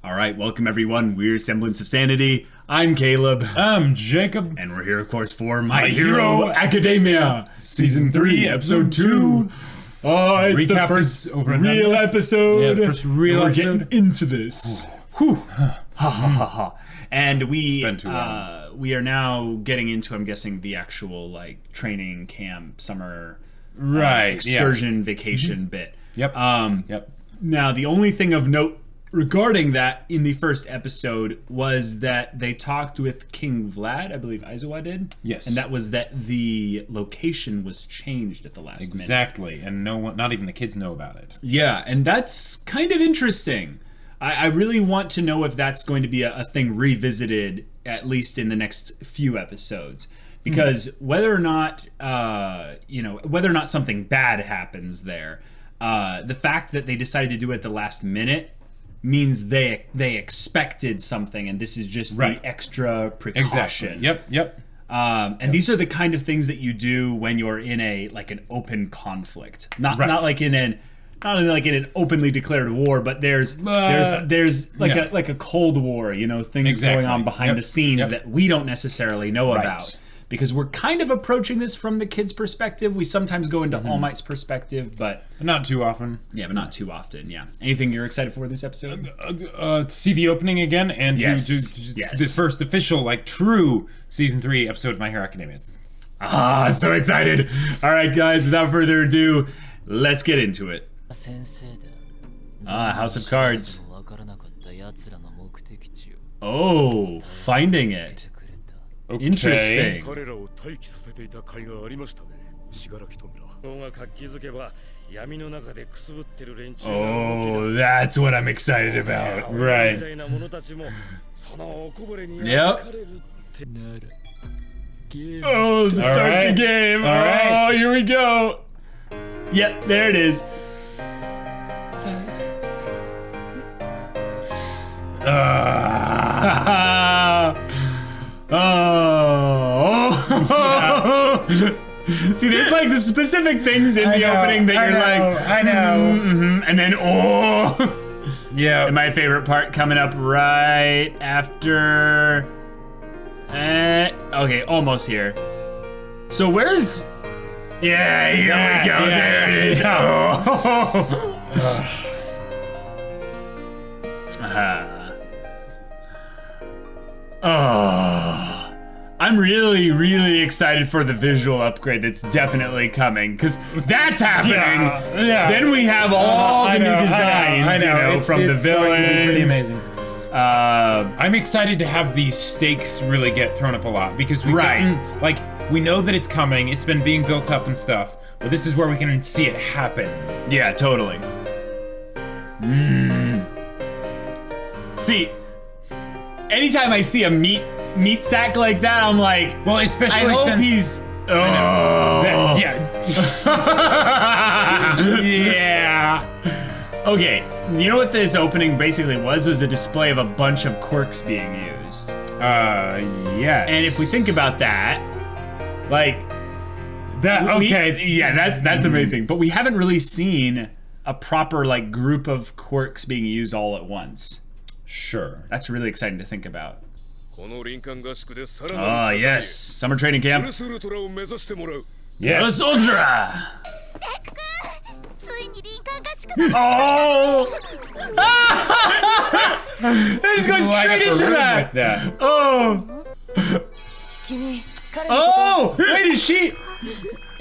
All right, welcome everyone. We're Semblance of Sanity. I'm Caleb. I'm Jacob. And we're here, of course, for My Hero Academia, Season 3, Episode 2. Oh, it's the first real episode. Yeah, the first real we're episode. Getting into this. Whew. Ha ha ha ha. And we are now getting into, I'm guessing, the actual like training camp, summer excursion, vacation bit. Yep. Yep. Now, the only thing of note regarding that in the first episode was that they talked with King Vlad, I believe Aizawa did. Yes. And that was that the location was changed at the last minute. Exactly. And no one, not even the kids know about it. Yeah, and that's kind of interesting. I really want to know if that's going to be a thing revisited, at least in the next few episodes. Because whether or not, whether or not something bad happens there, the fact that they decided to do it at the last minute means they expected something, and this is just the extra precaution. Exactly. Yep. And these are the kind of things that you do when you're in an open conflict, not like in an openly declared war, but there's like a Cold War, things going on behind the scenes that we don't necessarily know about. Because we're kind of approaching this from the kids' perspective. We sometimes go into All Might's perspective, but not too often. Yeah, but not too often. Yeah. Anything you're excited for this episode? To see the opening again and to the first official, true season 3 episode of My Hero Academia. So excited! All right, guys. Without further ado, let's get into it. House of Cards. Oh, finding it. Okay. Interesting. Oh, that's what I'm excited about. Right. Yep. Oh, start the game. All right. Oh, here we go. Yep, there it is. See, there's the specific things in the opening that you're I know. And then yeah. And my favorite part coming up right after. Okay, almost here. So where's? Yeah, here we go. There it is. I'm really, really excited for the visual upgrade that's definitely coming, because that's happening. Yeah. Then we have all the new designs, from the villains. Pretty amazing. I'm excited to have these stakes really get thrown up a lot, because we've gotten, we know that it's coming, it's been being built up and stuff, but this is where we can see it happen. Yeah, totally. See, anytime I see a meat sack like that, I'm like, well, especially I hope since he's. Yeah. Okay, you know what this opening basically was a display of a bunch of quirks being used. Yes. And if we think about that, that's amazing. But we haven't really seen a proper group of quirks being used all at once. Sure. That's really exciting to think about. Yes. Summer training camp. Yes. Ultra! Oh! They're just going straight into that! Oh! Oh! Wait, is she?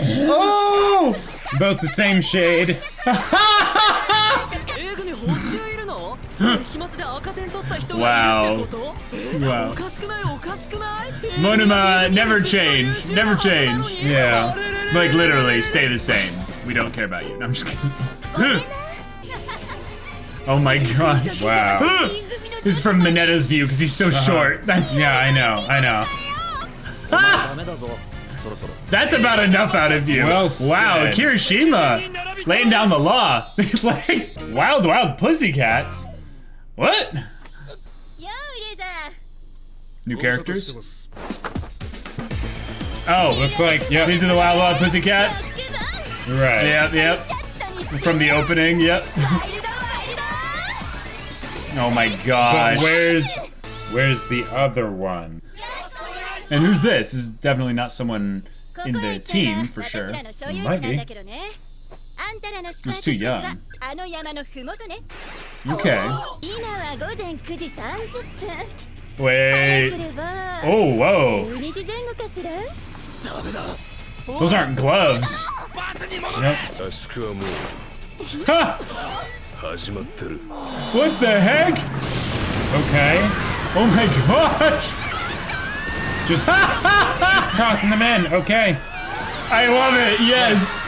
Oh! Both the same shade. Wow. Monoma, never change. Never change. Yeah. Literally, stay the same. We don't care about you. No, I'm just kidding. Oh my god. Wow. This is from Minetta's view, because he's so short. Yeah, I know. That's about enough out of you. Well said. Wow, Kirishima laying down the law. Wild pussycats. What? New characters? Oh, looks like, yeah. These are the wild pussycats? Right. Yep. From the opening, yep. Oh my But gosh. where's the other one? And who's this? This is definitely not someone in the team, for sure. Might be. He's too young. Okay. Wait. Oh, whoa. Those aren't gloves. Nope. Ha! What the heck? Okay. Oh my gosh. Just tossing them in. Okay. I love it. Yes.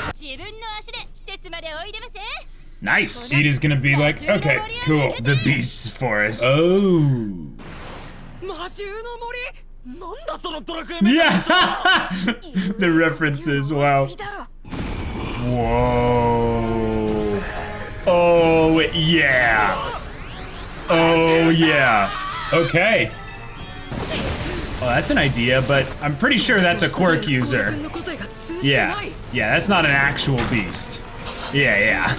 Nice. Seed is gonna be like, okay, cool. The Beast's Forest. Oh. Yeah. The references. Wow. Whoa. Oh, yeah. Oh, yeah. Okay. Oh, that's an idea, but I'm pretty sure that's a quirk user. Yeah. Yeah, that's not an actual beast. Yeah, yeah.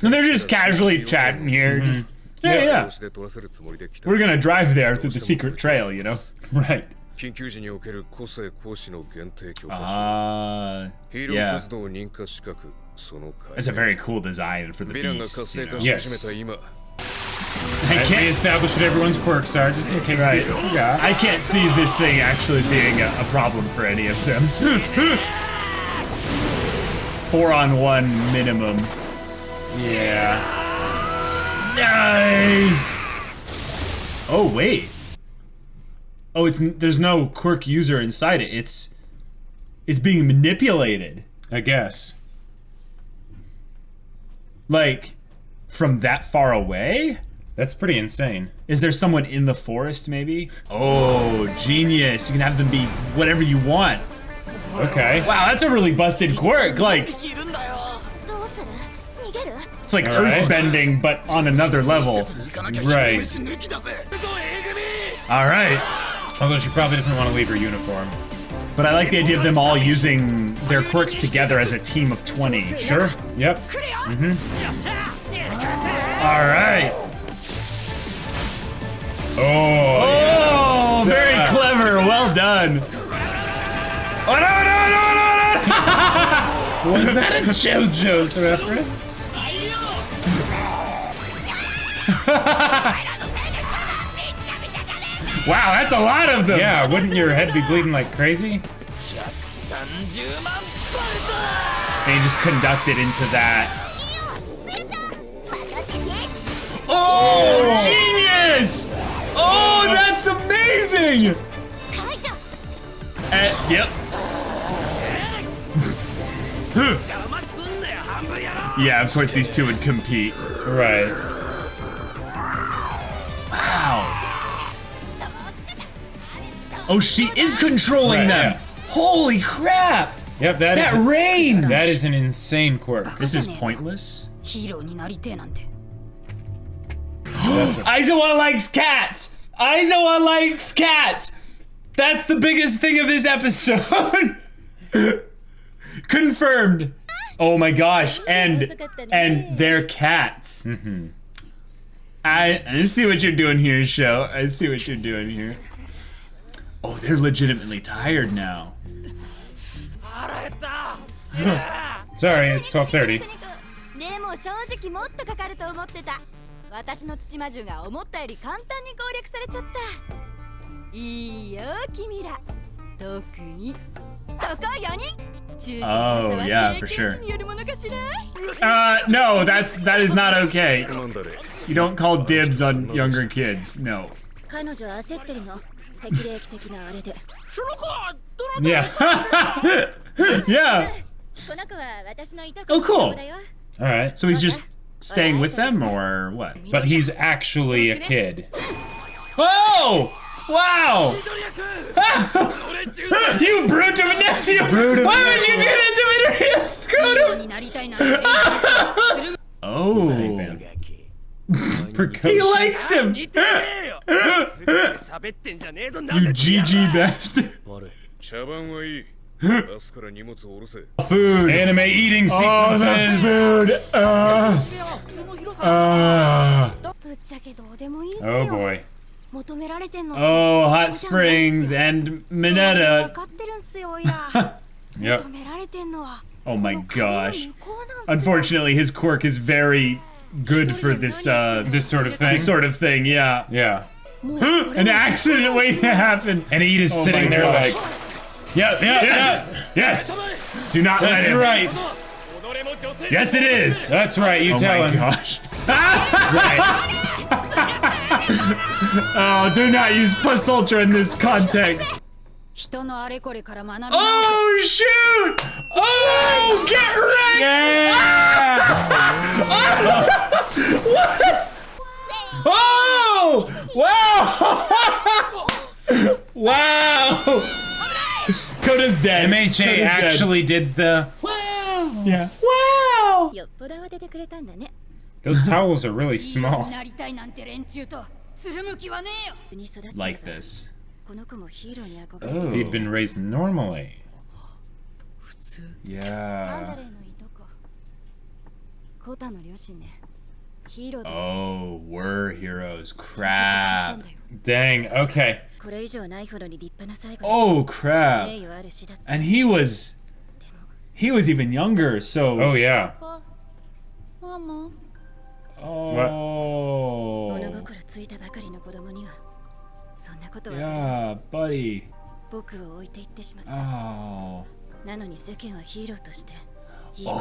And they're just casually chatting here. Just, yeah. We're gonna drive there through the secret trail, you know? Right. Yeah. It's a very cool design for the beast, you know? Yes. I We can't, established what everyone's quirks are, just in case. right. Yeah. I can't see this thing actually being a problem for any of them. 4-on-1 minimum. Yeah. Nice! Oh, wait. Oh, there's no quirk user inside it. It's being manipulated. I guess. Like, from that far away? That's pretty insane. Is there someone in the forest, maybe? Oh, genius. You can have them be whatever you want. Okay. Wow, that's a really busted quirk. Like, it's like All right. earthbending, but on another level. Right. All right. Although she probably doesn't want to leave her uniform. But I like the idea of them all using their quirks together as a team of 20. Sure. Yep. All right. Oh. Oh, very clever. Well done. Oh, no. Was that a JoJo's reference? Wow, that's a lot of them. Yeah, wouldn't your head be bleeding like crazy? They just conduct it into that. Oh, genius! Oh, that's amazing! Yep. Yeah, of course these two would compete. Right. Wow. Oh, she is controlling Right, them. yeah. Holy crap! Yep, That range! that is an insane quirk. This is pointless. ヒーローになりてえなんて Aizawa likes cats! Aizawa likes cats! That's the biggest thing of this episode! Confirmed! Oh my gosh, and they're cats. I see what you're doing here, show. I see what you're doing here. Oh, they're legitimately tired now. Sorry, it's 12:30. でも正直もっとかかると思ってた私の土魔獣が思ったより簡単に攻略されちゃったいいよ君ら特にそこ4人中途 Oh, 半端 yeah, は for 経 sure. 験値によるものかしら No, that is not okay. You don't call dibs on younger kids. No. 彼女は焦ってるの適齢期的なあれで Yeah. Yeah. この子は私のいと Oh, こ cool. の子だよ All right. So he's just staying with them, or what? But he's actually a kid. Oh! Wow! You brute of a nephew! Why would you do that to me? You screwed ヒーロー him! になりたいなんて言い方する Oh. He likes him! You GG best. 茶番はいい。Food. Anime eating Oh, the sequences. food. ぶっちゃけどうでもいいっす Oh よ boy. 求められてんの Oh, hot springs and 分 Mineta. かってるんすよや Yep. 求められてんのは Oh my この壁の gosh. 向こうなんすよ Unfortunately, his quirk is very good for this This sort of thing. this sort of thing. Yeah. Yeah. もうこれ An は accident waiting to happen. And Eat is Oh sitting my there gosh. like, yeah, yeah, Yes. yeah. Yes. Do not let That's him. right. Yes, it is. That's right. You Oh tell my him. gosh. Right. Oh, do not use Plus Ultra in this context. 人のあれこれから学び直せ Oh shoot! Oh, get ready! Yeah. Oh! Wow! Wow! Koda's dead. MHA Koda's dead. actually did the. Yeah. Wow! よっぽど慌ててくれたんだね Those towels are really ヒーロー small. になりたいなんて連中とつるむ気はねえよに育ってる Like this. この子もヒーローに憧れて Oh. る They've been raised normally. 普通 Yeah. パンダレーのいとこコータの両親ねヒーローで Oh, we're heroes. 就職しちゃった Crap. んだよ Dang. Okay. これ以上ないほどに立派な最後 Oh, 名 crap. 誉ある死だった And he was even younger, so Oh yeah. ママ Oh. 物心ついたばかりの子供にはそんなことは Yeah, buddy. 僕を置いていってしまった Oh. なのに世間はヒーローとしていいこと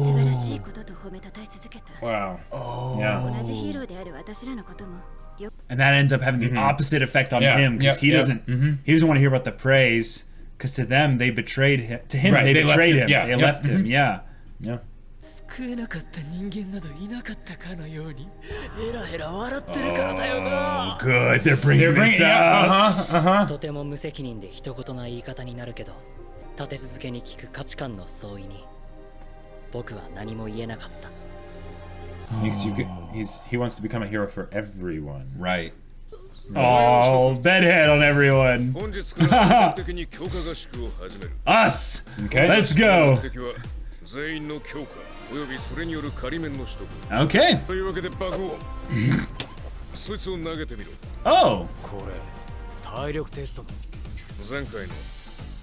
素晴らしいことと褒めたたえ続けた Wow. Oh. Yeah. 同じヒーローである私らのこともよ And that ends up having the opposite effect on Yeah, him because yeah, he doesn't he doesn't want to hear about the praise because to them they betrayed him. To him Right, they they left betrayed him, him. yeah, They yeah, left him. Yeah. Yeah. 救えなかった人間などいなかったかのようにヘラヘラ笑ってるからだよ Oh, な good. They're bringing They're bringing. this Yeah. up. Uh huh. とても無責任で一言な言い方になるけど立て続けに聞く価値観の相違に僕は何も言えなかった He wants to become a hero for everyone. Right. Oh, bedhead on everyone. 本日から本格的に強化合宿を始める。 Us. Okay. Let's go. 目的は全員の強化およびそれによる仮面の取得。 Okay. というわけで爆音。そいつを投げてみろ。 Oh. これ体力テスト前回の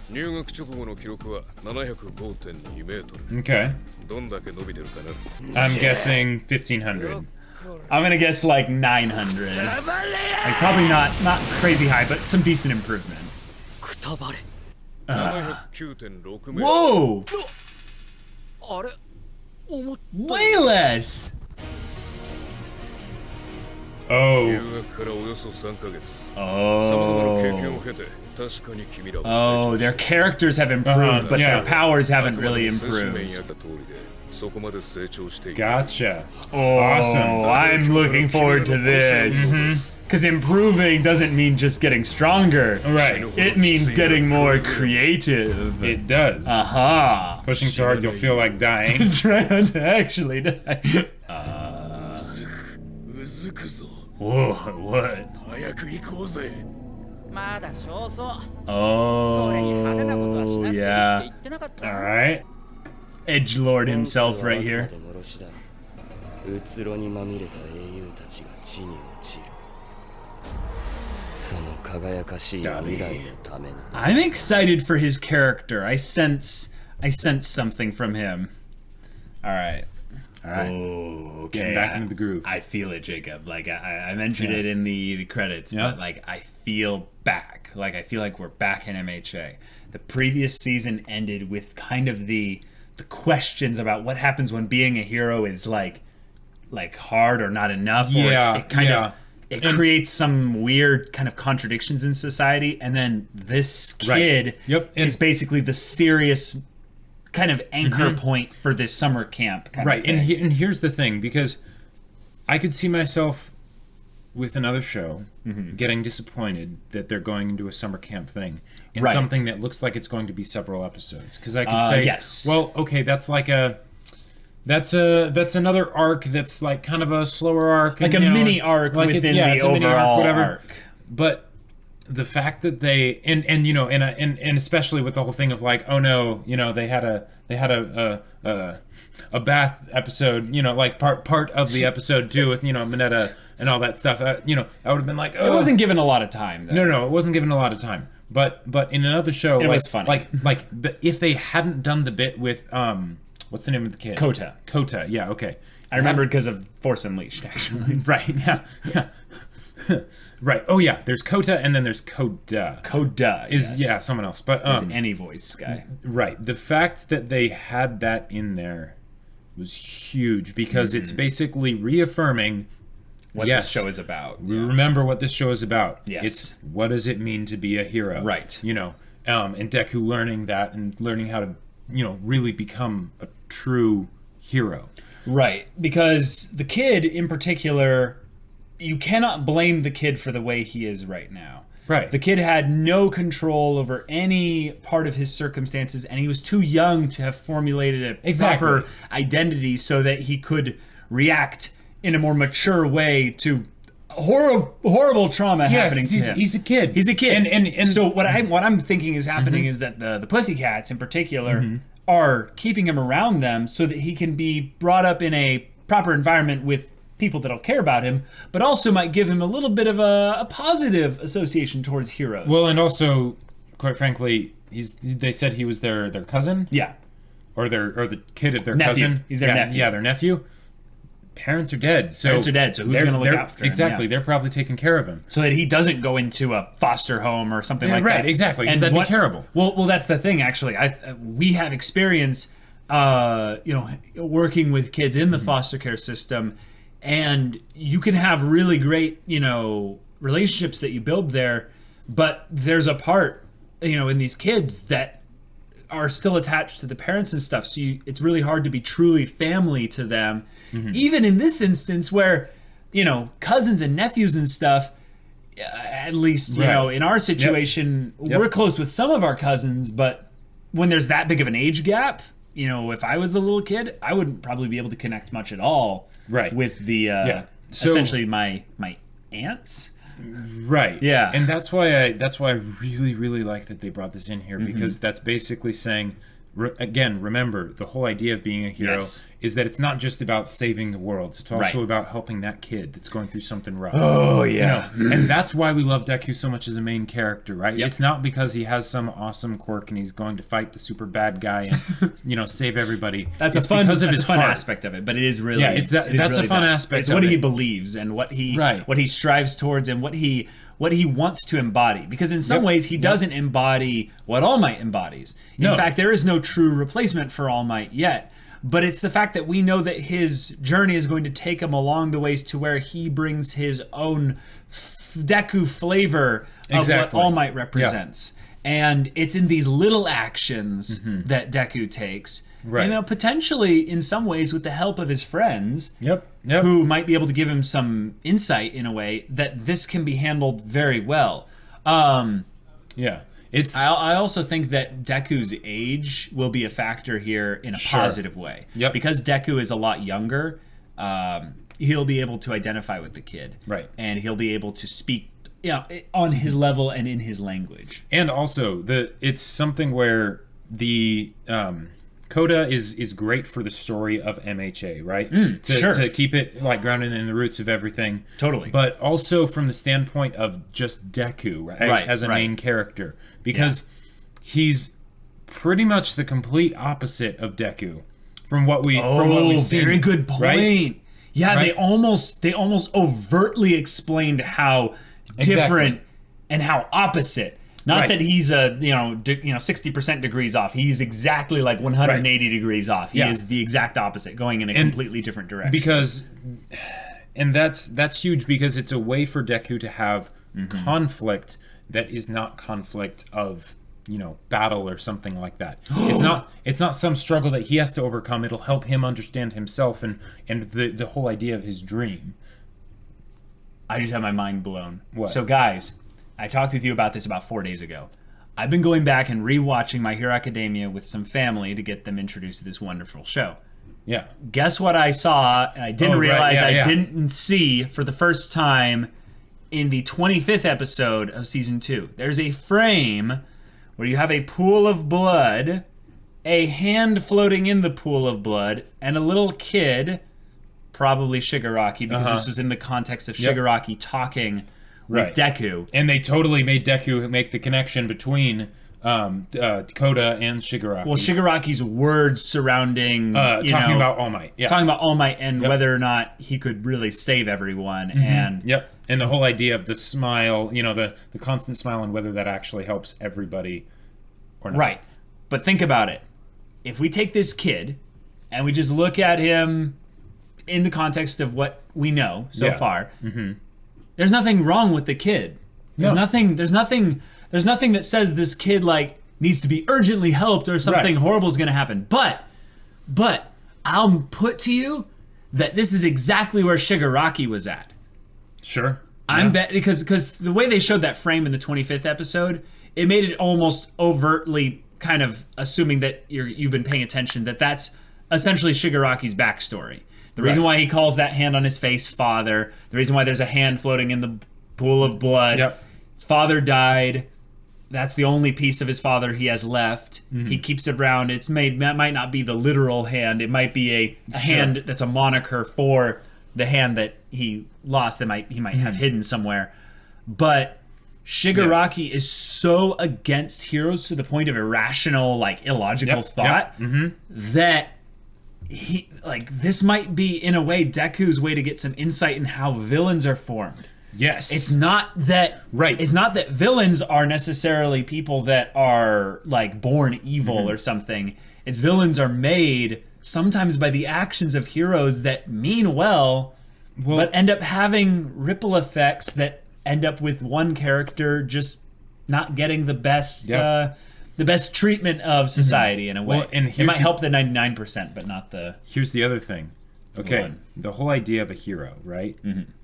入学直後の記録は705.2メートル。 Okay. どんだけ伸びてるかな。 I'm guessing 1500. I'm gonna guess like 900. Like probably not crazy high, but some decent improvement. くたばれ709.6メートル。 Whoa. あれ思っ Way less. Oh. 入学からおよそ3ヶ月。様々な経験を Oh. 経て確かに君らは Oh, their characters have improved, but yeah. their powers haven't あくまで really も選手面 improved. やった通りでそこまで成長している。 Gotcha. Oh, Awesome. I'm looking forward to this. Because improving doesn't mean just getting stronger. Right. It means getting more creative. It does. Aha. Pushing so hard you'll feel like dying. Try not to actually die. うずくぞ。 Whoa, what? 早く行こうぜ。まだ少々それに派手なことはし Oh, なくていいって yeah. 言ってなかった Alright. Edgelord himself right here. うつろにまみれた英雄たちが地に落ちるその輝かしい未来のための I'm excited for his character. I sense something from him. All right. Oh, Getting back into the groove. I feel it, Jacob. Like I mentioned it in the credits, Yeah. but like I feel back. Like I feel like we're back in MHA. The previous season ended with kind of the questions about what happens when being a hero is like hard or not enough. Or Yeah, it kind yeah. of it creates some weird kind of contradictions in society, and then this kid Right. Yep. And- is basically the serious kind of anchor point for this summer camp. Kind Right, of thing. and here's the thing, because I could see myself with another show getting disappointed that they're going into a summer camp thing in Right. something that looks like it's going to be several episodes. Because I could say, yes. well, okay, that's another arc that's like kind of a slower arc, Like and, a you know, mini arc like within yeah, the it's a mini arc, overall whatever. arc. But the fact that they and you know and especially with the whole thing of like, oh no, you know, they had a bath episode, you know, like part of the episode too, with, you know, Mineta and all that stuff. You know, I would have been like, oh. It wasn't given a lot of time, though. No, it wasn't given a lot of time. But in another show, it was funny. Like if they hadn't done the bit with what's the name of the kid? Kota, yeah, okay. I remembered because of Force Unleashed, actually. Right, yeah. Right. Oh yeah, there's Kota and then there's Koda. Koda is yes. Someone else. But is any voice guy. Right. The fact that they had that in there was huge because it's basically reaffirming what this show is about. Remember what this show is about. Yes. It's what does it mean to be a hero? Right. You know, and Deku learning that and learning how to, you know, really become a true hero. Right. Because the kid in particular, you cannot blame the kid for the way he is right now. Right. The kid had no control over any part of his circumstances, and he was too young to have formulated a proper identity so that he could react in a more mature way to horrible trauma happening to him. He's a kid. He's a kid. And so what I'm thinking is happening is that the Pussycats in particular are keeping him around them so that he can be brought up in a proper environment with people that'll care about him, but also might give him a little bit of a positive association towards heroes. Well, and also, quite frankly, they said he was their cousin. Yeah. Or the kid of their nephew. cousin. He's their nephew. Yeah, their nephew. Parents are dead. So who's going to look after him? Exactly. They're probably taking care of him. So that he doesn't go into a foster home or something like that. Right, exactly. Because that'd be terrible. Well, that's the thing, actually. We have experience, working with kids in the foster care system, and you can have really great, relationships that you build there, but there's a part, in these kids that are still attached to the parents and stuff. So it's really hard to be truly family to them. Even in this instance where, cousins and nephews and stuff, at least, in our situation, we're close with some of our cousins, but when there's that big of an age gap, if I was the little kid, I wouldn't probably be able to connect much at all with the, essentially my aunts. Right. Yeah. And that's why I really, really like that they brought this in here, because that's basically saying, again, remember, the whole idea of being a hero is that it's not just about saving the world. It's also about helping that kid that's going through something rough. Oh, yeah. And that's why we love Deku so much as a main character, right? Yep. It's not because he has some awesome quirk and he's going to fight the super bad guy and, save everybody. That's it's a fun, because of that's his a fun heart. aspect of it, but it is really... Yeah, that's really a fun that. aspect It's of what it. he believes and what he strives towards and what he wants to embody. Because in some ways, he doesn't embody what All Might embodies. In fact, there is no true replacement for All Might yet. But it's the fact that we know that his journey is going to take him along the ways to where he brings his own Deku flavor of what All Might represents. And it's in these little actions that Deku takes. Right. Potentially in some ways with the help of his friends, who might be able to give him some insight in a way that this can be handled very well. I also think that Deku's age will be a factor here in a positive way. Because Deku is a lot younger, he'll be able to identify with the kid. Right. And he'll be able to speak on his level and in his language. And also, it's something where the... Coda is great for the story of MHA, right? To keep it grounded in the roots of everything. Totally. But also from the standpoint of just Deku, right? As a main character. Because he's pretty much the complete opposite of Deku from what we've seen. Very good point. Right? Yeah, they almost overtly explained how different and how opposite. Not that he's 60% degrees off. He's exactly 180 degrees off. He is the exact opposite, going in a completely different direction. And that's huge because it's a way for Deku to have conflict that is not conflict of battle or something like that. It's not some struggle that he has to overcome. It'll help him understand himself and the whole idea of his dream. I just have my mind blown. What? So guys, I talked with you about this about 4 days ago. I've been going back and rewatching My Hero Academia with some family to get them introduced to this wonderful show. Yeah. Guess what I saw and I didn't realize I didn't see for the first time in the 25th episode of season 2, there's a frame where you have a pool of blood, a hand floating in the pool of blood, and a little kid, probably Shigaraki, because this was in the context of Shigaraki talking with Deku. And they totally made Deku make the connection between Koda and Shigaraki. Well, Shigaraki's words surrounding talking about All Might. Yeah. Talking about All Might and whether or not he could really save everyone. And and the whole idea of the smile, the constant smile, and whether that actually helps everybody or not. Right. But think about it. If we take this kid and we just look at him in the context of what we know so far, there's nothing wrong with the kid. There's nothing that says this kid like needs to be urgently helped or something horrible is going to happen. But I'll put to you that this is exactly where Shigaraki was at. Sure. I'm bet because the way they showed that frame in the 25th episode, it made it almost overtly kind of assuming that you've been paying attention, that that's essentially Shigaraki's backstory. The reason why he calls that hand on his face father, the reason why there's a hand floating in the pool of blood. His father died. That's the only piece of his father he has left. He keeps it around. That might not be the literal hand. It might be a hand that's a moniker for the hand that he lost that he might have hidden somewhere. But Shigaraki is so against heroes to the point of irrational, like illogical thought that he this might be in a way Deku's way to get some insight in how villains are formed. Yes. It's not that It's not that villains are necessarily people that are like born evil or something. It's villains are made sometimes by the actions of heroes that mean well but end up having ripple effects that end up with one character just not getting the best treatment of society in a way. Well, and it might help the 99%, but not the... Here's the other thing. Okay, the whole idea of a hero, right?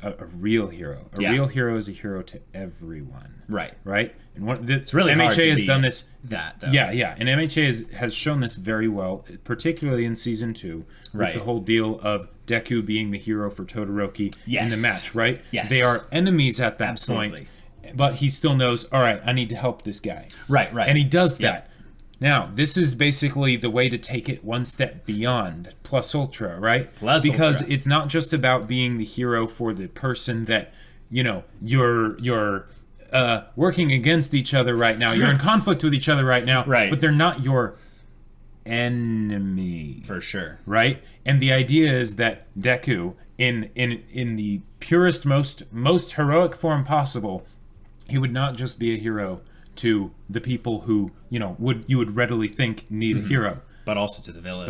A real hero. A real hero is a hero to everyone. Right. Right? And it's really hard MHA to has be done this. That, though. Yeah. And MHA has shown this very well, particularly in season 2, with the whole deal of Deku being the hero for Todoroki in the match, right? Yes. They are enemies at that point. But he still knows, all right, I need to help this guy. Right. And he does that. Now, this is basically the way to take it one step beyond plus ultra, right? Because it's not just about being the hero for the person that, you're working against each other right now. You're in conflict with each other right now. Right. But they're not your enemy. For sure. Right? And the idea is that Deku, in the purest, most heroic form possible, he would not just be a hero to the people who you would readily think need a hero, but also to the villains.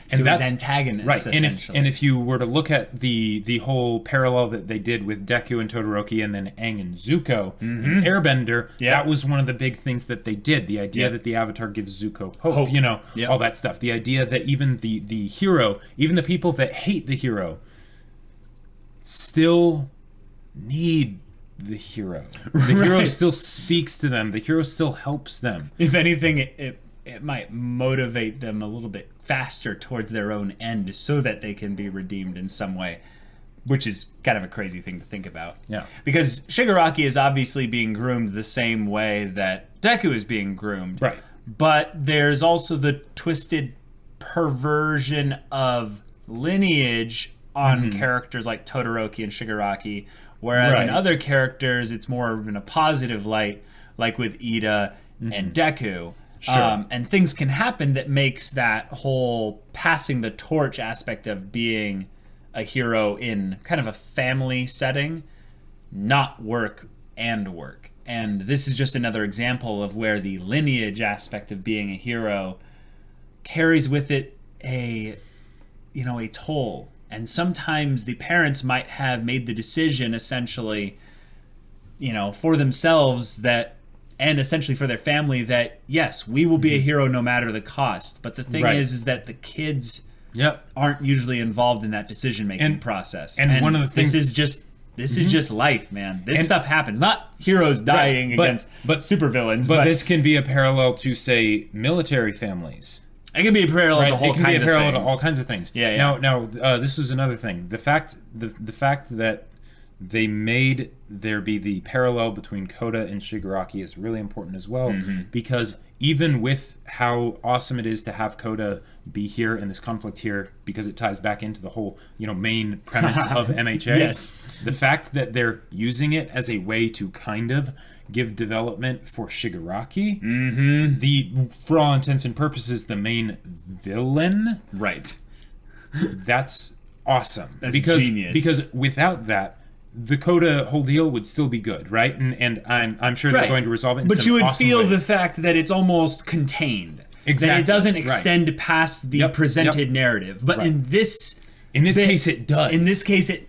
And to that's his antagonists, right. Essentially. And if you were to look at the whole parallel that they did with Deku and Todoroki, and then Aang and Zuko, and Airbender, that was one of the big things that they did. The idea that the Avatar gives Zuko hope. All that stuff. The idea that even the hero, even the people that hate the hero, still need the hero. The hero still speaks to them. The hero still helps them. If anything, it might motivate them a little bit faster towards their own end so that they can be redeemed in some way, which is kind of a crazy thing to think about. Yeah. Because Shigaraki is obviously being groomed the same way that Deku is being groomed. Right. But there's also the twisted perversion of lineage on characters like Todoroki and Shigaraki, whereas in other characters it's more in a positive light, like with Ida and Deku. Sure. And things can happen that makes that whole passing the torch aspect of being a hero in kind of a family setting not work. And this is just another example of where the lineage aspect of being a hero carries with it a toll. And sometimes the parents might have made the decision essentially, for themselves and essentially for their family that, yes, we will be a hero no matter the cost. But the thing is that the kids aren't usually involved in that decision-making process. And one of the things... This is just life, man. This stuff happens. Not heroes dying against supervillains. But this can be a parallel to, say, military families. It can be a parallel to all kinds of things. Yeah. Now, this is another thing. The fact that they made there be the parallel between Koda and Shigaraki is really important as well, because even with how awesome it is to have Koda be here and this conflict here, because it ties back into the whole, main premise of MHA. Yes. The fact that they're using it as a way to kind of give development for Shigaraki, for all intents and purposes, the main villain. Right. That's awesome. That's because, genius. Because without that, the Koda whole deal would still be good, right? And I'm sure they're going to resolve it in but some you would awesome feel ways. the fact that it's almost contained. Exactly. That it doesn't Right. extend past the presented narrative. But Right. in this case, it does. In this case, it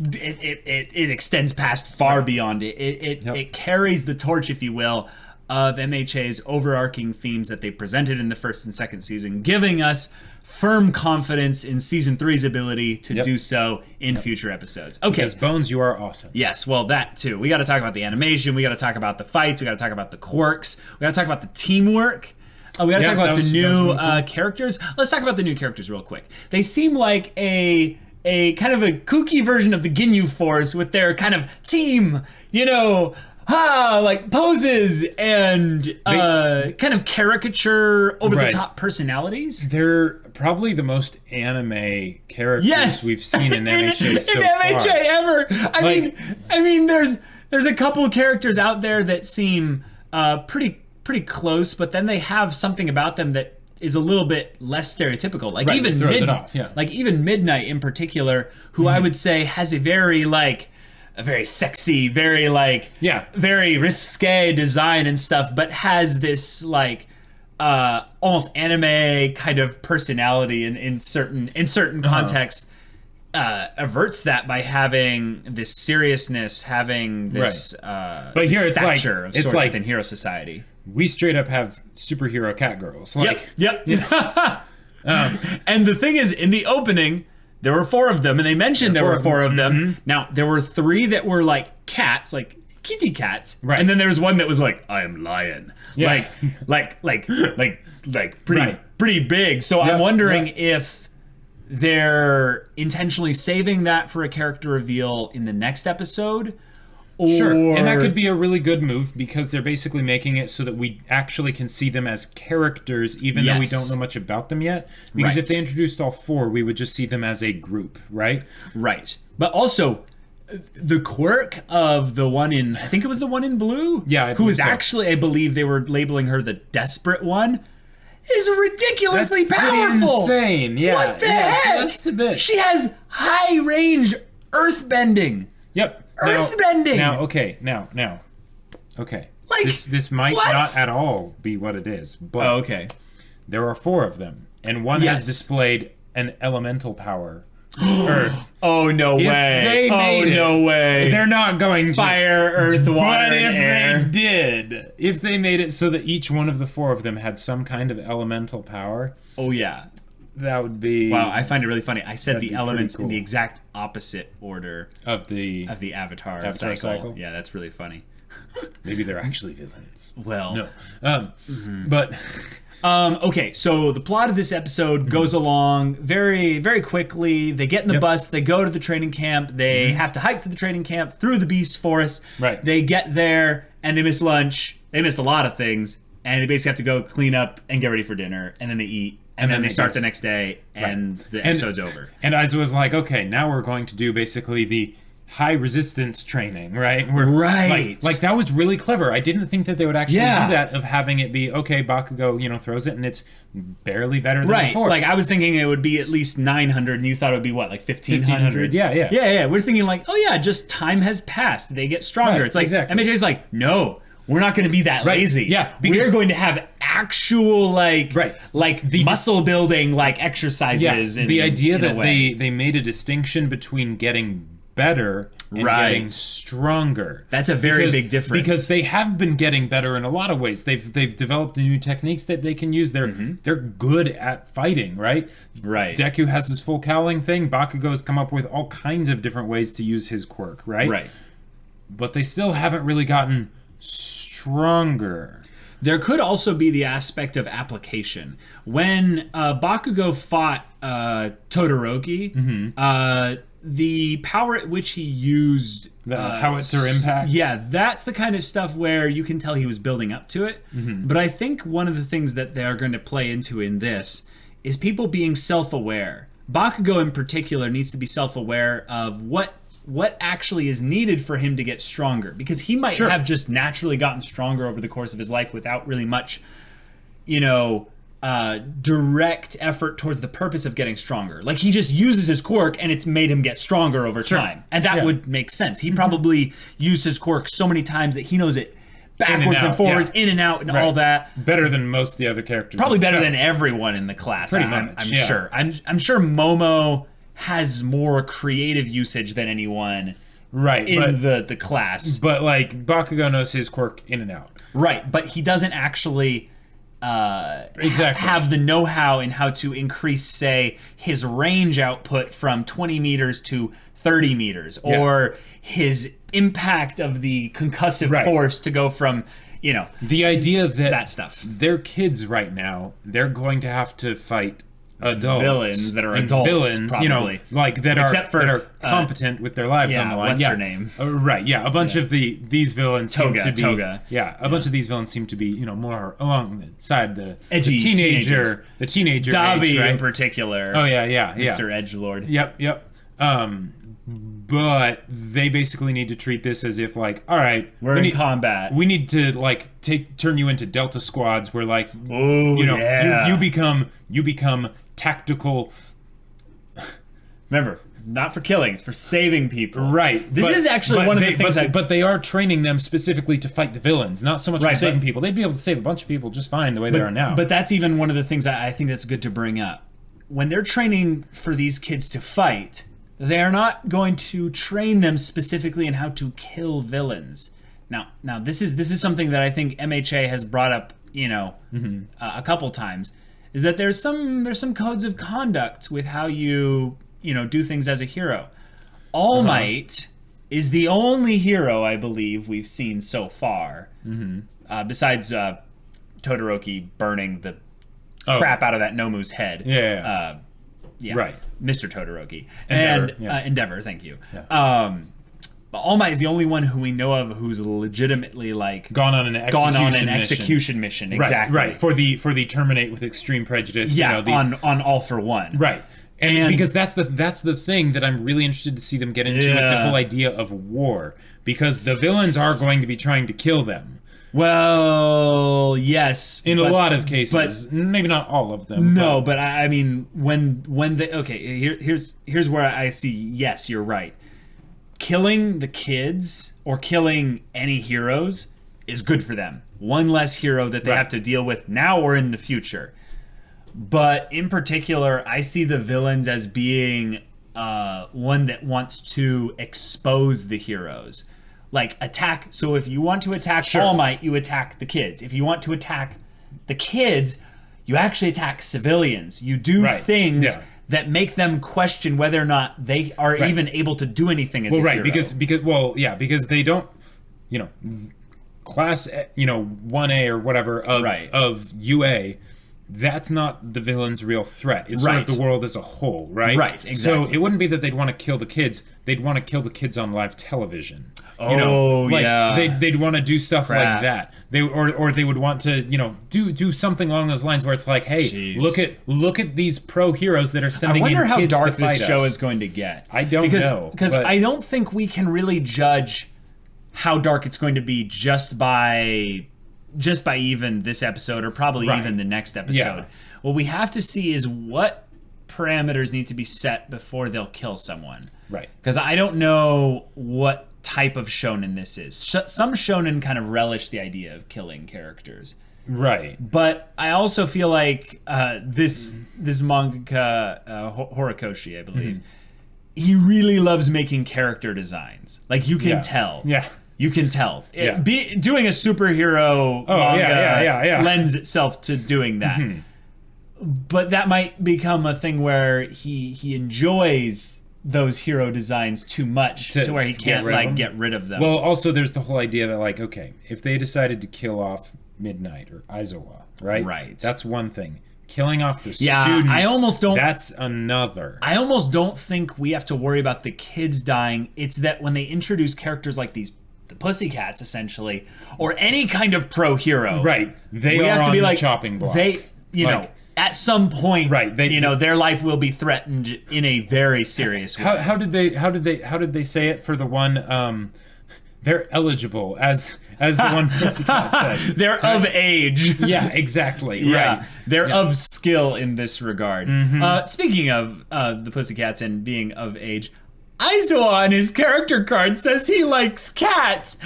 extends past far beyond it. It carries the torch, if you will, of MHA's overarching themes that they presented in the first and second season, giving us firm confidence in season 3's ability to do so in future episodes. Okay. Because Bones, you are awesome. Yes, well, that too. We got to talk about the animation. We got to talk about the fights. We got to talk about the quirks. We got to talk about the teamwork. We got to talk about the new characters. Let's talk about the new characters real quick. They seem like a kind of a kooky version of the Ginyu Force with their kind of team, like poses and kind of caricature over the top personalities. They're probably the most anime characters we've seen in MHA so in far. MHA ever. I mean, there's a couple of characters out there that seem pretty close, but then they have something about them that is a little bit less stereotypical. Like even like even Midnight in particular, who I would say has a very sexy, very very risque design and stuff, but has this almost anime kind of personality in certain contexts. Averts that by having this seriousness, having this but here stature it's of sorts like within Hero Society. We straight up have superhero cat girls. Yep. And the thing is, in the opening, there were 4 of them, and they mentioned there were 4 of them. Now, there were 3 that were like cats, like kitty cats, right? And then there was one that was like, I am lion, like pretty big. So I'm wondering if they're intentionally saving that for a character reveal in the next episode. Sure, and that could be a really good move because they're basically making it so that we actually can see them as characters even though we don't know much about them yet. Because if they introduced all 4, we would just see them as a group, right? Right. But also, the quirk of the one in, I think it was the one in blue? Yeah, who was actually, I believe they were labeling her the desperate one, is ridiculously powerful. Insane, yeah. What the heck? Just a bit. She has high range earthbending. Yep. Earthbending. Now. Okay. This might not at all be what it is, but there are 4 of them, and one has displayed an elemental power. Earth. Oh no way! No way! They're not going fire, earth, water, but if air. they did, if they made it so that each one of the 4 of them had some kind of elemental power, that would be... Wow, I find it really funny. I said the elements in the exact opposite order of the Avatar cycle. Yeah, that's really funny. Maybe they're actually villains. Well, no. But... okay, so the plot of this episode goes along very, very quickly. They get in the bus, they go to the training camp, they have to hike to the training camp through the Beast Forest. Right. They get there, and they miss lunch. They miss a lot of things, and they basically have to go clean up and get ready for dinner, and then they eat. And then they start the next day, and the episode's over. And I was like, okay, now we're going to do basically the high resistance training, right? Like that was really clever. I didn't think that they would actually do that, of having it be, okay, Bakugo, throws it, and it's barely better than before. Like, I was thinking it would be at least 900, and you thought it would be, what, like 1,500? Yeah. We're thinking like, oh yeah, just time has passed. They get stronger. It's like, MHA's like, no, we're not going to be that lazy. Yeah, we're going to have actual the muscle building exercises. The idea that they made a distinction between getting better and getting stronger. That's a very big difference. Because they have been getting better in a lot of ways. They've developed new techniques that they can use. They're good at fighting, right? Right. Deku has his full cowling thing. Bakugo's come up with all kinds of different ways to use his quirk, right? Right. But they still haven't really gotten stronger. There could also be the aspect of application. When Bakugo fought Todoroki, the power at which he used the howitzer impact. Yeah, that's the kind of stuff where you can tell he was building up to it. But I think one of the things that they're going to play into in this is people being self-aware. Bakugo in particular needs to be self-aware of what actually is needed for him to get stronger, because he might have just naturally gotten stronger over the course of his life without really much, direct effort towards the purpose of getting stronger. Like, he just uses his quirk and it's made him get stronger over time. And that would make sense. He probably used his quirk so many times that he knows it backwards and forwards, in and out, and all that. Better than most of the other characters. Probably better than everyone in the class. I'm sure. I'm sure Momo has more creative usage than anyone in the class. But, like, Bakugo knows his quirk in and out. Right, but he doesn't actually have the know-how in how to increase, say, his range output from 20 meters to 30 meters, or his impact of the concussive force to go from, the idea that stuff. They're kids right now. They're going to have to fight adults, villains that are adults, villains, probably. Like that are competent with with their lives on the line. What's her name? A bunch of these villains Bunch of these villains seem to be, more alongside the edgy teenager Dabi age, in particular. Oh yeah, Mr. Edgelord. Yep. But they basically need to treat this as if, like, all right, we're in combat. We need to, like, turn you into Delta squads where, like, you become tactical. Remember, not for killing, it's for saving people. Right. This is actually one of the things but they are training them specifically to fight the villains, not so much for saving people. They'd be able to save a bunch of people just fine the way they are now. But that's even one of the things I think that's good to bring up. When they're training for these kids to fight, they're not going to train them specifically in how to kill villains. Now this is something that I think MHA has brought up, a couple times, is that there's some codes of conduct with how you do things as a hero. All Might is the only hero I believe we've seen so far, besides Todoroki burning the crap out of that Nomu's head. Right. Mr. Todoroki. Endeavor, thank you. Yeah. But All Might is the only one who we know of who's legitimately, like, gone on an execution mission. Exactly. Right. For the terminate with extreme prejudice. Yeah, on All for One. Right. And because that's the thing that I'm really interested to see them get into with the whole idea of war. Because the villains are going to be trying to kill them. Well, yes, in a lot of cases, but maybe not all of them. No, but I mean, when they here's where I see. Yes, you're right. Killing the kids or killing any heroes is good for them. One less hero that they have to deal with now or in the future. But in particular, I see the villains as being one that wants to expose the heroes. Like, attack. So if you want to attack All Might, you attack the kids. If you want to attack the kids, you actually attack civilians. You do things that make them question whether or not they are even able to do anything as a hero. Because they don't, class, 1A or whatever of UA. That's not the villain's real threat. It's sort of the world as a whole, right? Right, exactly. So it wouldn't be that they'd want to kill the kids. They'd want to kill the kids on live television. They'd want to do stuff like that. They would want to, do something along those lines where it's like, hey, look at these pro heroes that are sending in kids to fight us. I wonder how dark this show is going to get. I don't know. Because I don't think we can really judge how dark it's going to be just by even this episode, or probably even the next episode. Yeah. What we have to see is what parameters need to be set before they'll kill someone. Right. Because I don't know what type of shonen this is. Some shonen kind of relish the idea of killing characters. Right. But I also feel like this mangaka, Horikoshi, I believe, he really loves making character designs. Like, you can tell. Yeah. You can tell. Doing a superhero manga lends itself to doing that. Mm-hmm. But that might become a thing where he enjoys those hero designs too much to where he can't get rid of them. Well, also there's the whole idea that, like, okay, if they decided to kill off Midnight or Aizawa, right? Right. That's one thing. Killing off the Yeah, students, I almost don't. That's another. I almost don't think we have to worry about the kids dying. It's that when they introduce characters like the Pussycats, essentially, or any kind of pro hero, Right. They we are have to on be the like chopping block. They, know, at some point, Right, their life will be threatened in a very serious way. How did they say it for the one? They're eligible as the one Pussycat said. They're of age. Yeah, exactly. Yeah, Right. they're of skill in this regard. Speaking of the Pussycats and being of age, Aizawa on his character card says he likes cats.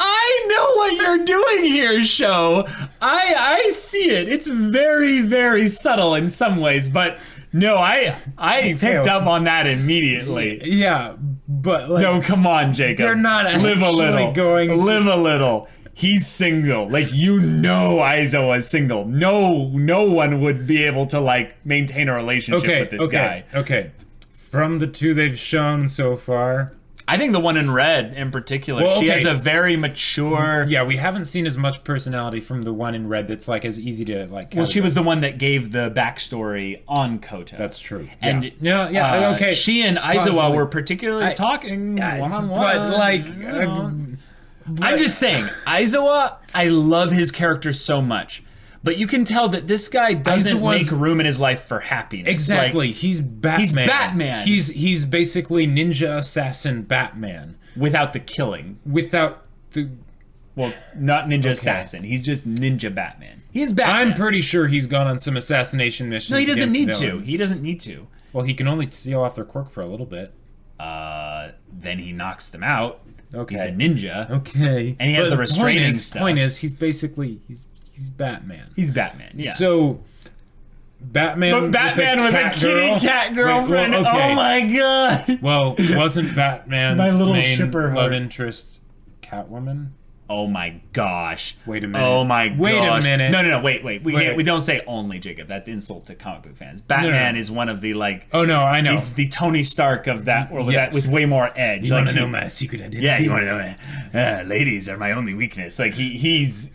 I know what you're doing here, show. I see it. It's very, very subtle in some ways, but no, I picked up on that immediately. Yeah, but like, No, come on, Jacob. they're not live a actually little. going to- Live a little. He's single. Like, Aizawa is single. No one would be able to like maintain a relationship with this guy. Okay. From the two they've shown so far, I think the one in red in particular, Well, she okay. has a very mature. yeah, we haven't seen as much personality from the one in red that's like as easy to like. Well, she was categorize. the one that gave the backstory on Koto. That's true. And yeah, okay. She and Aizawa Possibly. were particularly talking one-on-one. But like, I'm just saying, Aizawa, I love his character so much. But you can tell that this guy doesn't Aizawa's- make room in his life for happiness. exactly. Like, He's Batman. He's Batman. He's basically ninja assassin Batman without the killing. without the. Well, not ninja assassin. He's just ninja Batman. He's Batman. I'm pretty sure he's gone on some assassination missions. No, he doesn't against need to. villains. He doesn't need to. Well, he can only steal off their quirk for a little bit. Then he knocks them out. Okay. He's a ninja. Okay. And he has But the restraining stuff. Point is, he's basically he's Batman. He's Batman. Yeah. So, Batman. But Batman with a kitty cat girlfriend. Wait, well, okay. Oh my god. Well, wasn't Batman's My little main shipper love heart. interest Catwoman? Oh my gosh. Wait a minute. Oh my gosh. Wait a minute. No. Wait. Wait. We don't say only, Jacob. That's insult to comic book fans. Batman is one of the like. Oh no, I know. He's the Tony Stark of that world Yes. with way more edge. You Like, want to know my secret identity? Yeah, you want to know? Ladies are my only weakness. Like he's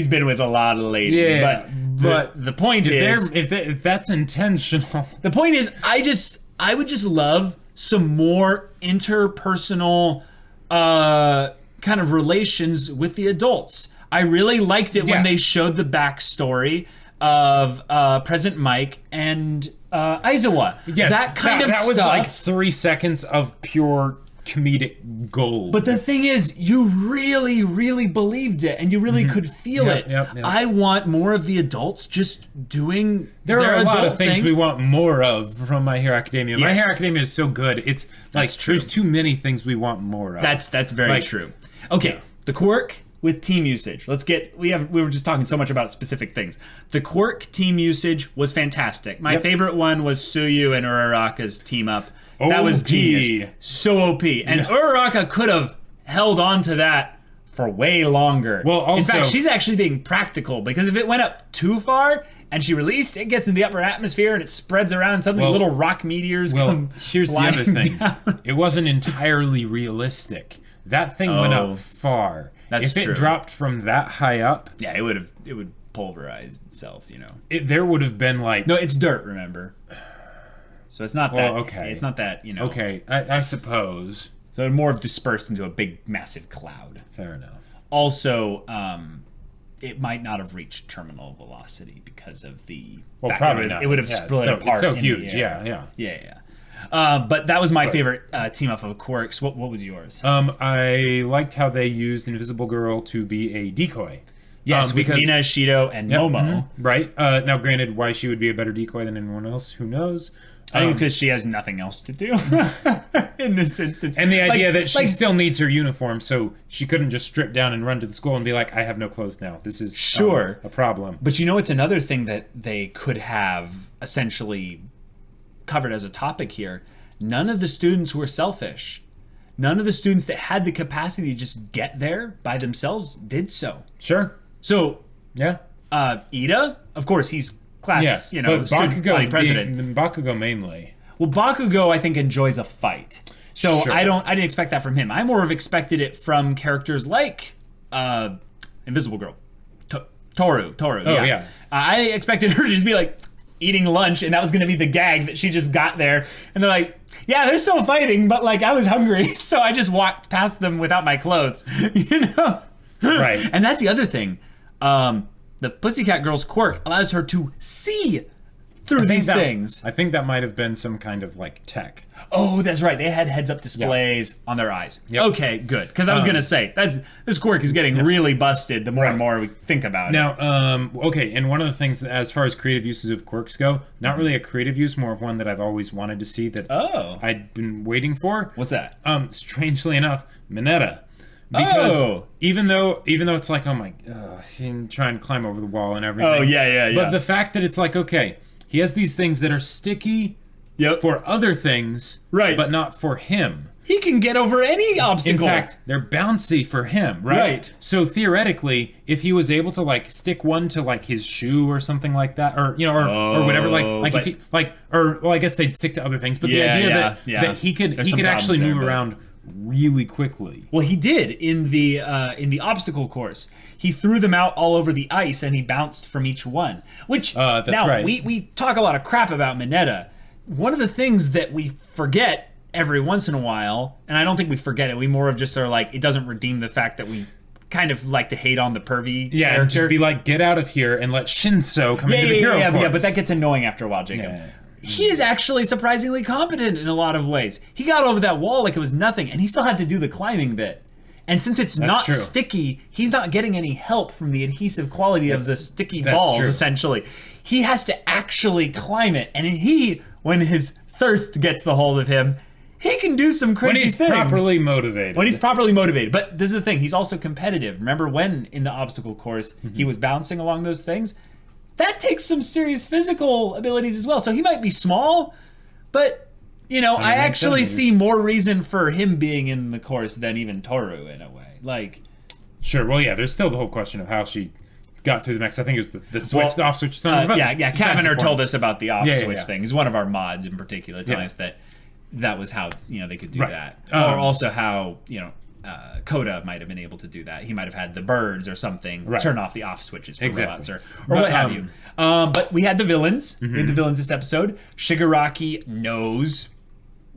been with a lot of ladies. Yeah, but the point is, if that's intentional. the point is, I would just love some more interpersonal kind of relations with the adults. I really liked it Yeah. when they showed the backstory of President Mike and Aizawa. Yes, that kind of that was stuff. like 3 seconds of pure comedic gold. But the thing is, you really, really believed it, and you really could feel Yep, it. yep. I want more of the adults just doing there their are a lot adult of things thing. we want more of from My Hero Academia. My Yes. Hero Academia is so good. It's like That's true. there's too many things we want more of. That's very Like- true. Okay, the quirk with team usage. We were just talking so much about specific things. The quirk team usage was fantastic. My favorite one was Suyu and Uraraka's team up. That was OP. genius. So OP. And Uraraka could have held on to that for way longer. Well, in also- fact, she's actually being practical because if it went up too far and she released, it gets in the upper atmosphere and it spreads around and suddenly Well- little rock meteors Well, come here's the other flying thing. down. It wasn't entirely realistic. That thing went Oh. up far. That's if true. it dropped from that high up, Yeah, it would pulverize itself, there would have been like No, it's dirt, remember? So it's not Well, that. okay. It's not that, okay, I suppose. So it more of dispersed into a big, massive cloud. Fair enough. Also, it might not have reached terminal velocity because of the. Well, fact probably it would, not. It would have Yeah, split apart. It's so in the huge. air. Yeah. But that was my favorite team up of quirks. What was yours? I liked how they used Invisible Girl to be a decoy. Yes, with Mina, Shido, and Yep, Momo. mhm, right. Now, granted, why she would be a better decoy than anyone else, who knows? I think because she has nothing else to do in this instance. And the idea that she like- still needs her uniform, so she couldn't just strip down and run to the school and be like, I have no clothes now. This is Sure. a problem. But it's another thing that they could have essentially covered as a topic here. None of the students were selfish. None of the students that had the capacity to just get there by themselves did so. Sure. So, Yeah. Ida, of course, he's class, But student body president. Bakugo mainly. Well, Bakugo, I think, enjoys a fight. So Sure. I didn't expect that from him. I more have expected it from characters like Invisible Girl, Toru. Oh, yeah. I expected her to just be like eating lunch, and that was going to be the gag that she just got there. And they're like, yeah, they're still fighting, but like I was hungry, so I just walked past them without my clothes, you know? Right. And that's the other thing. The Pussycat Girl's quirk allows her to see through these things. I think that might have been some kind of like tech. Oh, that's right. They had heads-up displays on their eyes. Yep. Okay, good. Because I was gonna say this quirk is getting really busted the more and more we think about it. Now, okay, and one of the things as far as creative uses of quirks go, not really a creative use, more of one that I've always wanted to see that I'd been waiting for. What's that? Strangely enough, Mineta. Because even though it's like, oh my, he trying to climb over the wall and everything. Oh yeah. But the fact that it's like, okay, he has these things that are sticky for other things, right? But not for him. He can get over any obstacle. In fact, they're bouncy for him, right? Right. So theoretically, if he was able to like stick one to like his shoe or something like that, or you know, or whatever, if he, I guess they'd stick to other things. But the idea that he could actually move around really quickly. Well, he did in the obstacle course. He threw them out all over the ice and he bounced from each one. Which that's now right. we talk a lot of crap about Mineta. One of the things that we forget every once in a while, and I don't think we forget it, we more of just are like, it doesn't redeem the fact that we kind of like to hate on the pervy character. And just be like, get out of here and let Shinso come into the hero course. Yeah, but that gets annoying after a while, Jacob. Yeah. He is actually surprisingly competent in a lot of ways. He got over that wall like it was nothing, and he still had to do the climbing bit. And since it's not sticky, he's not getting any help from the adhesive quality of the sticky balls, essentially. He has to actually climb it, and when his thirst gets the hold of him, he can do some crazy things. When he's properly motivated. When he's properly motivated. But this is the thing, he's also competitive. Remember when, in the obstacle course, he was bouncing along those things? That takes some serious physical abilities as well. So he might be small, but, you know, I actually see more reason for him being in the course than even Toru, in a way. Like... Sure, well, yeah, there's still the whole question of how she got through the mix. I think it was the switch, the off-switch. Kaviner told us about the off-switch thing. He's one of our mods in particular, telling us that was how, you know, they could do that. Or also how, you know, Koda might have been able to do that. He might have had the birds or something turn off the off switches for robots or what have you. But we had the villains. We had the villains this episode. Shigaraki knows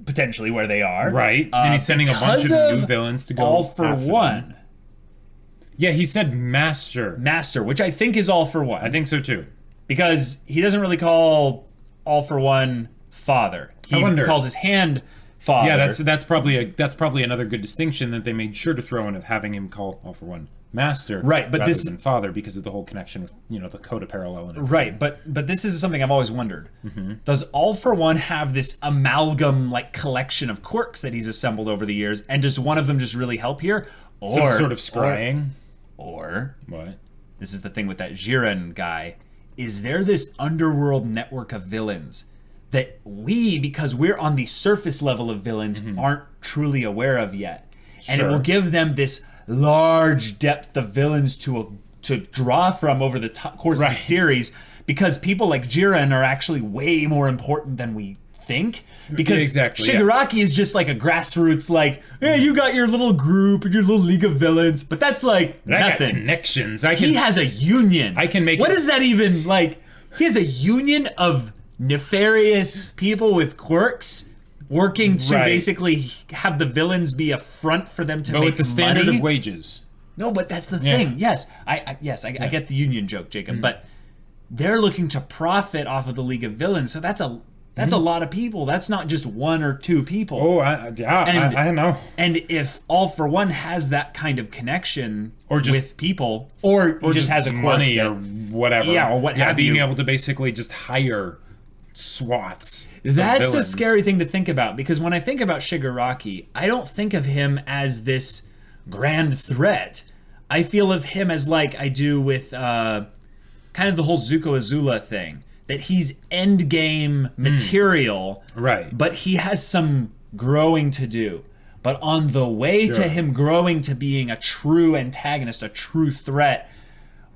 potentially where they are. Right. And he's sending a bunch of new villains to go All for One. Them. Yeah, he said Master. Master, which I think is All for One. I think so too. Because he doesn't really call All for One Father. He calls his hand Father. Yeah, that's probably another good distinction that they made sure to throw in, of having him call All for One Master, right? But rather this than Father, because of the whole connection with, you know, the Coda parallel and everything. Right. But this is something I've always wondered. Does All for One have this amalgam like collection of quirks that he's assembled over the years, and does one of them just really help here, or some sort of scrying, or what? This is the thing with that Jiren guy. Is there this underworld network of villains that we, because we're on the surface level of villains, aren't truly aware of yet? And it will give them this large depth of villains to draw from over the course of the series, because people like Jiren are actually way more important than we think. Because Shigaraki is just like a grassroots, like, hey, you got your little group, your little league of villains, but that's like nothing. I got connections. He has a union. I can make What is that even, like? He has a union of nefarious people with quirks working to basically have the villains be a front for them to make money. But with the standard of wages. No, but that's the thing. Yes, I get the union joke, Jacob. But they're looking to profit off of the League of Villains, so that's a lot of people. That's not just one or two people. Oh, I know. And if All for One has that kind of connection or just, with people, or just has a money or whatever, or what have you, being able to basically just hire swaths. That's a scary thing to think about, because when I think about Shigaraki, I don't think of him as this grand threat. I feel of him as like I do with kind of the whole Zuko Azula thing, that he's endgame material, right? But he has some growing to do. But on the way to him growing to being a true antagonist, a true threat,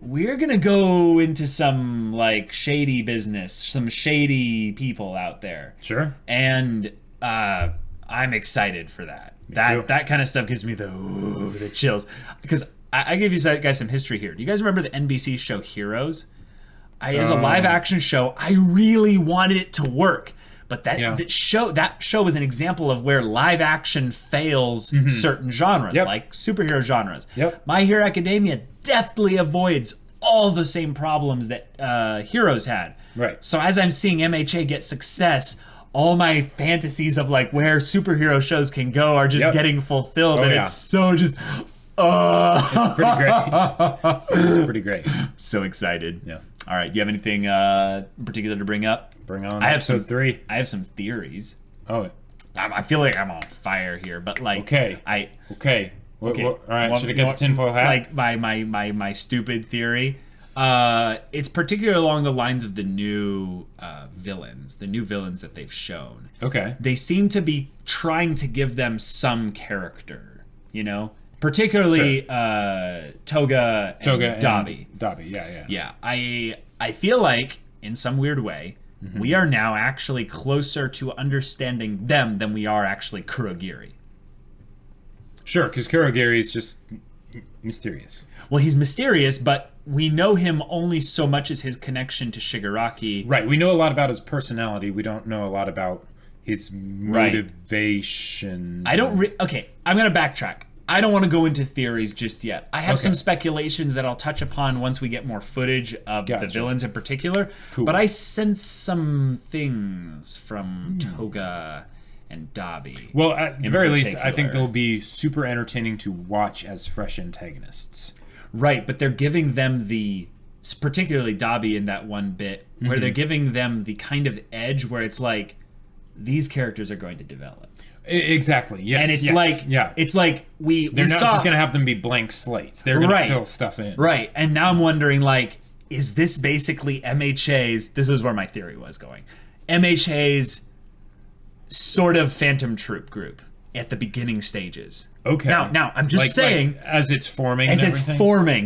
we're gonna go into some like shady business, some shady people out there. Sure. And I'm excited for that. That kind of stuff gives me the chills, because I give you guys some history here. Do you guys remember the NBC show Heroes? As a live action show, I really wanted it to work. But that show is an example of where live action fails certain genres, like superhero genres. My Hero Academia deftly avoids all the same problems that Heroes had. Right. So as I'm seeing MHA get success, all my fantasies of like where superhero shows can go are just getting fulfilled, and it's so just. It's pretty great. It's pretty great. So excited. Yeah. All right. Do you have anything in particular to bring up? Bring on. I have some three. I have some theories. Oh. I feel like I'm on fire here, but like. Okay. What, all right. Should I get the tinfoil hat? Like my stupid theory. It's particularly along the lines of the new villains that they've shown. Okay. They seem to be trying to give them some character, you know? Particularly Toga and Dabi. Yeah. I feel like, in some weird way, we are now actually closer to understanding them than we are actually Kurogiri. Sure, because Kurogiri is just mysterious. Well, he's mysterious, but we know him only so much as his connection to Shigaraki. Right, we know a lot about his personality. We don't know a lot about his motivation. Okay, I'm going to backtrack. I don't want to go into theories just yet. I have some speculations that I'll touch upon once we get more footage of the villains in particular. Cool. But I sense some things from Toga and Dabi. Well, at the very least, I think they'll be super entertaining to watch as fresh antagonists. Right, but they're giving them particularly Dabi in that one bit, where they're giving them the kind of edge where it's like, these characters are going to develop. Exactly. Yes. And it's it's like they're not just going to have them be blank slates. They're going to fill stuff in. Right. And now I'm wondering, like, is this basically MHA's? This is where my theory was going. MHA's sort of Phantom Troop group at the beginning stages. Okay. Now I'm just saying, as it's forming.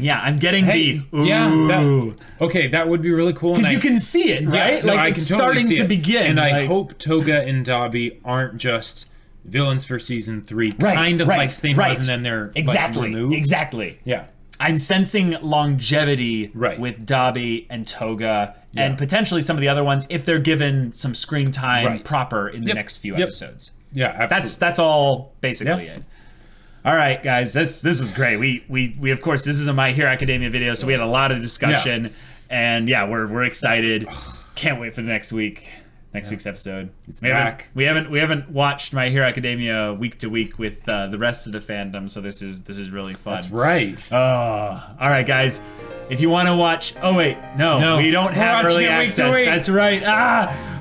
Yeah, I'm getting that would be really cool because you can see it, right? Yeah, like it's starting to begin. And I hope Toga and Dabi aren't just villains for season 3, kind of like Stamos, and then they're removed. Exactly. Yeah. I'm sensing longevity with Dabi and Toga, and potentially some of the other ones if they're given some screen time proper in the next few episodes. Yeah, absolutely. That's all basically it. All right, guys, this was great. We of course, this is a My Hero Academia video, so we had a lot of discussion, and we're excited. Can't wait for the next week. Next week's episode. It's back. We haven't watched My Hero Academia week to week with the rest of the fandom, so this is really fun. That's right. All right, guys. If you want to watch, no, we don't have early access. That's right.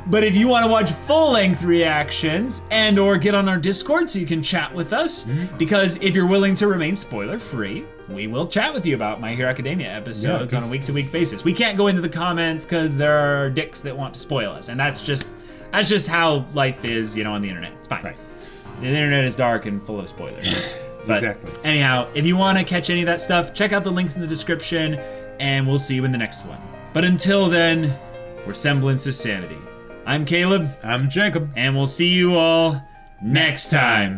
But if you want to watch full-length reactions and or get on our Discord so you can chat with us, because if you're willing to remain spoiler-free, we will chat with you about My Hero Academia episodes on a week-to-week basis. We can't go into the comments because there are dicks that want to spoil us, and that's just how life is, on the internet. It's fine. Right. The internet is dark and full of spoilers. But exactly. Anyhow, if you want to catch any of that stuff, check out the links in the description, and we'll see you in the next one. But until then, we're Semblance of Sanity. I'm Caleb. I'm Jacob. And we'll see you all next time.